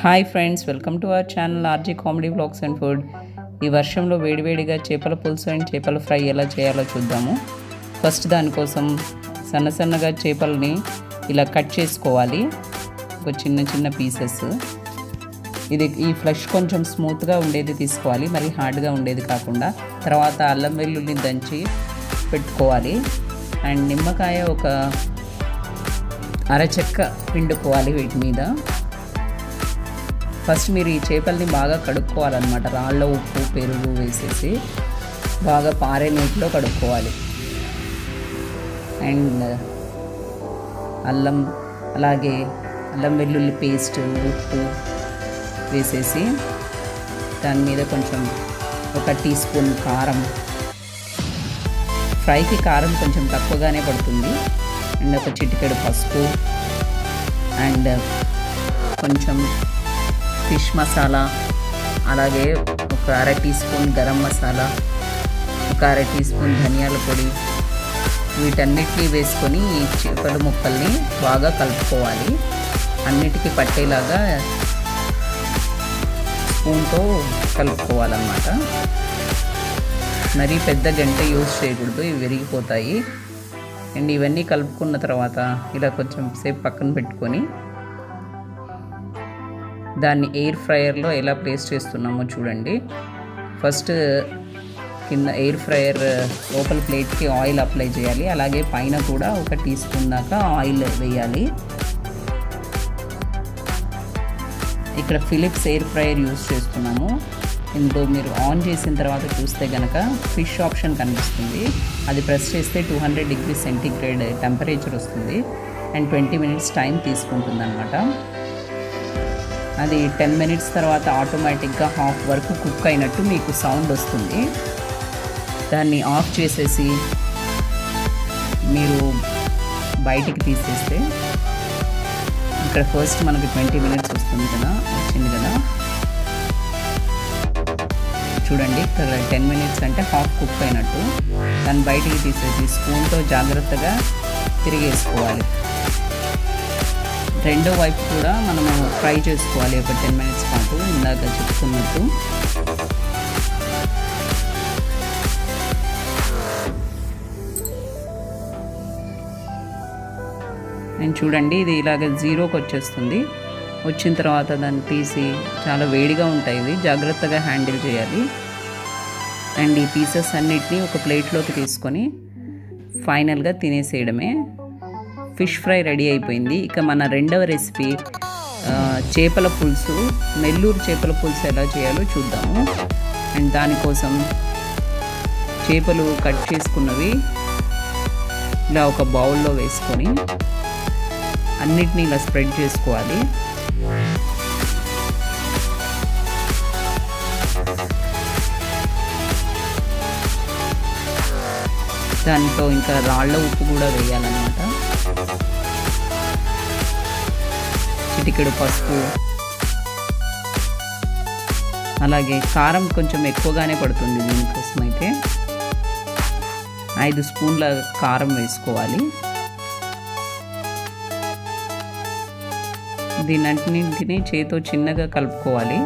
Hi friends, welcome to our channel RG comedy vlogs and food. ఈ వర్షంలో వేడివేడిగా చేపల పులుసు అండ్ చేపల ఫ్రై ఎలా చేయాలో చూద్దాము. ఫస్ట్ దానికోసం సన్నగా చేపల్ని ఇలా కట్ చేసుకోవాలి, ఒక చిన్న పీసెస్. ఈ ఫ్లష్ కొంచెం స్మూత్గా ఉండేది తీసుకోవాలి, మరి హార్డ్గా ఉండేది కాకుండా. తర్వాత అల్లం వెల్లుల్లి దంచి పెట్టుకోవాలి. అండ్ నిమ్మకాయ ఒక అరచెక్క పిండుకోవాలి వీటి మీద. ఫస్ట్ మీరు ఈ చేపల్ని బాగా కడుక్కోవాలన్నమాట. రాళ్ళ ఉప్పు పెరుగు వేసేసి బాగా పారే నీటిలో కడుక్కోవాలి. అండ్ అలాగే అల్లం వెల్లుల్లి పేస్ట్, ఉప్పు వేసేసి దాని మీద కొంచెం 1 టీ స్పూన్ కారం. ఫ్రైకి కారం కొంచెం తక్కువగానే పడుతుంది. అండ్ ఒక చిటికెడు పసుపు, అండ్ కొంచెం ఫిష్ మసాలా, అలాగే ఒక 1/2 టీ స్పూన్ గరం మసాలా, ఒక 1/2 టీ స్పూన్ ధనియాల పొడి. వీటన్నిటిని వేసుకొని ఈ చేపల ముక్కల్ని బాగా కలుపుకోవాలి. అన్నిటికీ పట్టేలాగా స్పూన్తో కలుపుకోవాలన్నమాట. మరీ పెద్ద గంట యూజ్ చేయకూడదు, ఇవి విరిగిపోతాయి. అండ్ ఇవన్నీ కలుపుకున్న తర్వాత ఇలా కొంచెం సేపు పక్కన పెట్టుకొని దాన్ని ఎయిర్ ఫ్రైయర్లో ఎలా ప్లేస్ చేస్తున్నామో చూడండి. ఫస్ట్ కింద ఎయిర్ ఫ్రైయర్ లోపల ప్లేట్కి ఆయిల్ అప్లై చేయాలి. అలాగే పైన కూడా 1 టీ స్పూన్ దాకా ఆయిల్ వేయాలి. ఇక్కడ ఫిలిప్స్ ఎయిర్ ఫ్రైయర్ యూజ్ చేస్తున్నాము. ఇందులో మీరు ఆన్ చేసిన తర్వాత చూస్తే కనుక ఫిష్ ఆప్షన్ కనిపిస్తుంది. అది ప్రెస్ చేస్తే 200 డిగ్రీ సెంటీగ్రేడ్ టెంపరేచర్ వస్తుంది. అండ్ 20 మినిట్స్ టైం తీసుకుంటుంది అన్నమాట. అది 10 మినిట్స్ తర్వాత ఆటోమేటిక్గా హాఫ్ వరకు కుక్ అయినట్టు మీకు సౌండ్ వస్తుంది. దాన్ని ఆఫ్ చేసేసి మీరు బయటికి తీసేస్తే ఇక్కడ ఫస్ట్ మనకి 20 మినిట్స్ వచ్చింది కదా. చూడండి, ఇక్కడ 10 మినిట్స్ అంటే హాఫ్ కుక్ అయినట్టు. దాన్ని బయటికి తీసేసి స్పూన్తో జాగ్రత్తగా తిరిగేసుకోవాలి. రెండో వైపు కూడా మనము ఫ్రై చేసుకోవాలి ఒక 10 మినిట్స్ పాటు, ఇందాక చెప్పుకున్నట్టు. నేను చూడండి, ఇది ఇలాగ జీరోకి వచ్చేస్తుంది. వచ్చిన తర్వాత దాన్ని తీసి, చాలా వేడిగా ఉంటాయి ఇవి, జాగ్రత్తగా హ్యాండిల్ చేయాలి. అండ్ ఈ పీసెస్ అన్నిటినీ ఒక ప్లేట్లోకి తీసుకొని ఫైనల్గా తినేసేయడమే. ఫిష్ ఫ్రై రెడీ అయిపోయింది. ఇక మన రెండవ రెసిపీ చేపల పులుసు, నెల్లూరు చేపల పులుసు ఎలా చేయాలో చూద్దాము. అండ్ దానికోసం చేపలు కట్ చేసుకున్నవి ఇలా ఒక బౌల్లో వేసుకొని అన్నిటినీ ఇలా స్ప్రెడ్ చేసుకోవాలి. దాంట్లో ఇంకా రాళ్ళ ఉప్పు కూడా వేయాలన్నమాట. చిటికెడు పసుపు, అలాగే కారం కొంచెం ఎక్కువగానే పడుతుంది దీనికోసం అయితే. 5 స్పూన్ల కారం వేసుకోవాలి. దీన్నింటినీ చేతితో చిన్నగా కలుపుకోవాలి.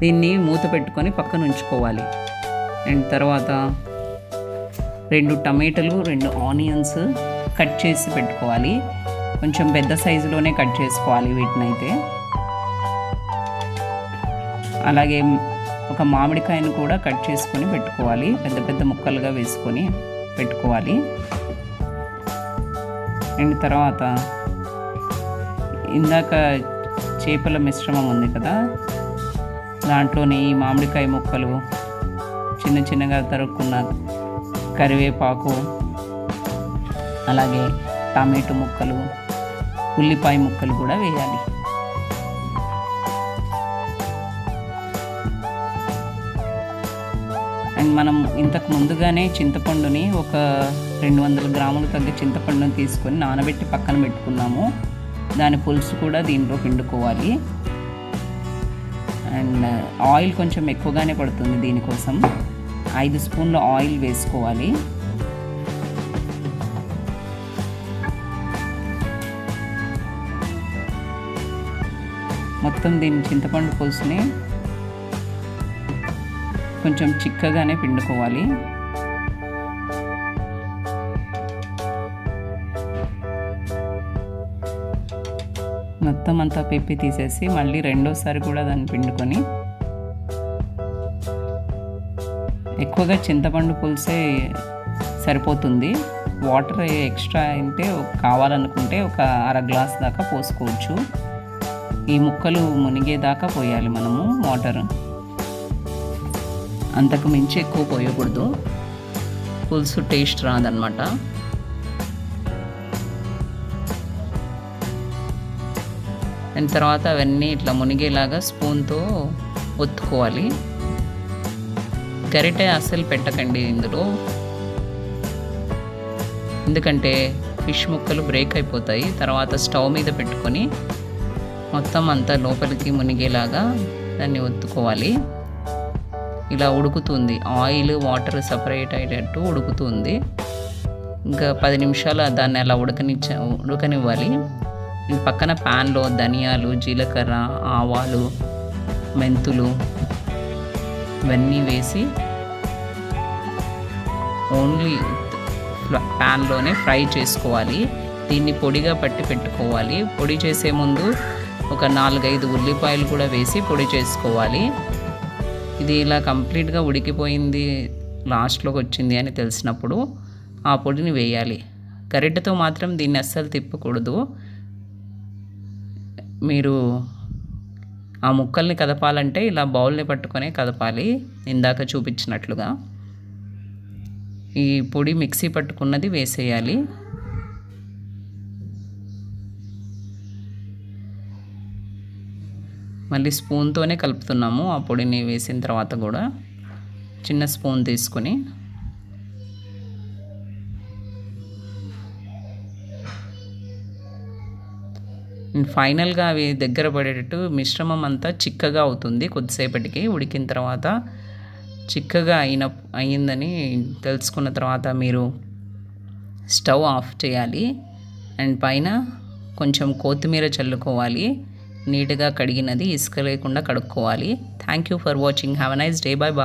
దీన్ని మూత పెట్టుకొని పక్కన ఉంచుకోవాలి. అండ్ తర్వాత 2 టమాటాలు, 2 ఆనియన్స్ కట్ చేసి పెట్టుకోవాలి. కొంచెం పెద్ద సైజులోనే కట్ చేసుకోవాలి వీటినైతే. అలాగే ఒక మామిడికాయను కూడా కట్ చేసుకొని పెట్టుకోవాలి, పెద్ద ముక్కలుగా వేసుకొని పెట్టుకోవాలి. అండ్ తర్వాత ఇందాక చేపల మిశ్రమం ఉంది కదా, దాంట్లోని ఈ మామిడికాయ ముక్కలు, చిన్నగా తరుక్కున్న కరివేపాకు, అలాగే టమాటో ముక్కలు, ఉల్లిపాయ ముక్కలు కూడా వేయాలి. అండ్ మనం ఇంతకు ముందుగానే చింతపండుని ఒక 200 గ్రాములు తగ్గ చింతపండుని తీసుకొని నానబెట్టి పక్కన పెట్టుకున్నాము. దాని పులుసు కూడా దీంట్లో పిండుకోవాలి. అండ్ ఆయిల్ కొంచెం ఎక్కువగానే పడుతుంది దీనికోసం. 5 స్పూన్ల ఆయిల్ వేసుకోవాలి. మొత్తం దీని చింతపండు పులుసుని కొంచెం చిక్కగానే పిండుకోవాలి. మొత్తం అంతా పిప్పి తీసేసి మళ్ళీ రెండోసారి కూడా దాన్ని పిండుకొని, ఎక్కువగా చింతపండు పులుసే సరిపోతుంది. వాటర్ ఎక్స్ట్రా అంటే కావాలనుకుంటే ఒక అర గ్లాస్ దాకా పోసుకోవచ్చు. ఈ ముక్కలు మునిగేదాకా పోయాలి మనము వాటర్, అంతకు మించి ఎక్కువ పోయకూడదు, పులుసు టేస్ట్ రాదనమాట. దాని తర్వాత అవన్నీ ఇట్లా మునిగేలాగా స్పూన్తో ఒత్తుకోవాలి. గరిటె అస్సలు పెట్టకండి ఇందులో, ఎందుకంటే ఫిష్ ముక్కలు బ్రేక్ అయిపోతాయి. తర్వాత స్టవ్ మీద పెట్టుకొని మొత్తం అంతా లోపలికి మునిగేలాగా దాన్ని ఒత్తుకోవాలి. ఇలా ఉడుకుతుంది, ఆయిల్ వాటర్ సపరేట్ అయ్యేటట్టు ఉడుకుతుంది. ఇంకా 10 నిమిషాలు దాన్ని అలా ఉడకనివ్వాలి. పక్కన ప్యాన్లో ధనియాలు, జీలకర్ర, ఆవాలు, మెంతులు ఇవన్నీ వేసి ఓన్లీ ప్యాన్లోనే ఫ్రై చేసుకోవాలి. దీన్ని పొడిగా పట్టి పెట్టుకోవాలి. పొడి చేసే ముందు ఒక 4-5 ఉల్లిపాయలు కూడా వేసి పొడి చేసుకోవాలి. ఇది ఇలా కంప్లీట్గా ఉడికిపోయింది, లాస్ట్లోకి వచ్చింది అని తెలిసినప్పుడు ఆ పొడిని వేయాలి. గరిటెతో మాత్రం దీన్ని అస్సలు తిప్పకూడదు. మీరు ఆ ముక్కల్ని కదపాలంటే ఇలా బౌల్ని పట్టుకొని కదపాలి, ఇందాక చూపించినట్లుగా. ఈ పొడి మిక్సీ పట్టుకున్నది వేసేయాలి. మళ్ళీ స్పూన్తోనే కలుపుతున్నాము ఆ పొడిని వేసిన తర్వాత కూడా. చిన్న స్పూన్ తీసుకొని ఫైనల్గా అవి దగ్గర పడేటట్టు మిశ్రమం అంతా చిక్కగా అవుతుంది. కొద్దిసేపటికి ఉడికిన తర్వాత చిక్కగా అయిందని తెలుసుకున్న తర్వాత మీరు స్టవ్ ఆఫ్ చేయాలి. అండ్ పైన కొంచెం కొత్తిమీర చల్లుకోవాలి. నీట్గా కడిగినది, ఇసుక లేకుండా కడుక్కోవాలి. Thank you for watching. Have a nice day. Bye bye.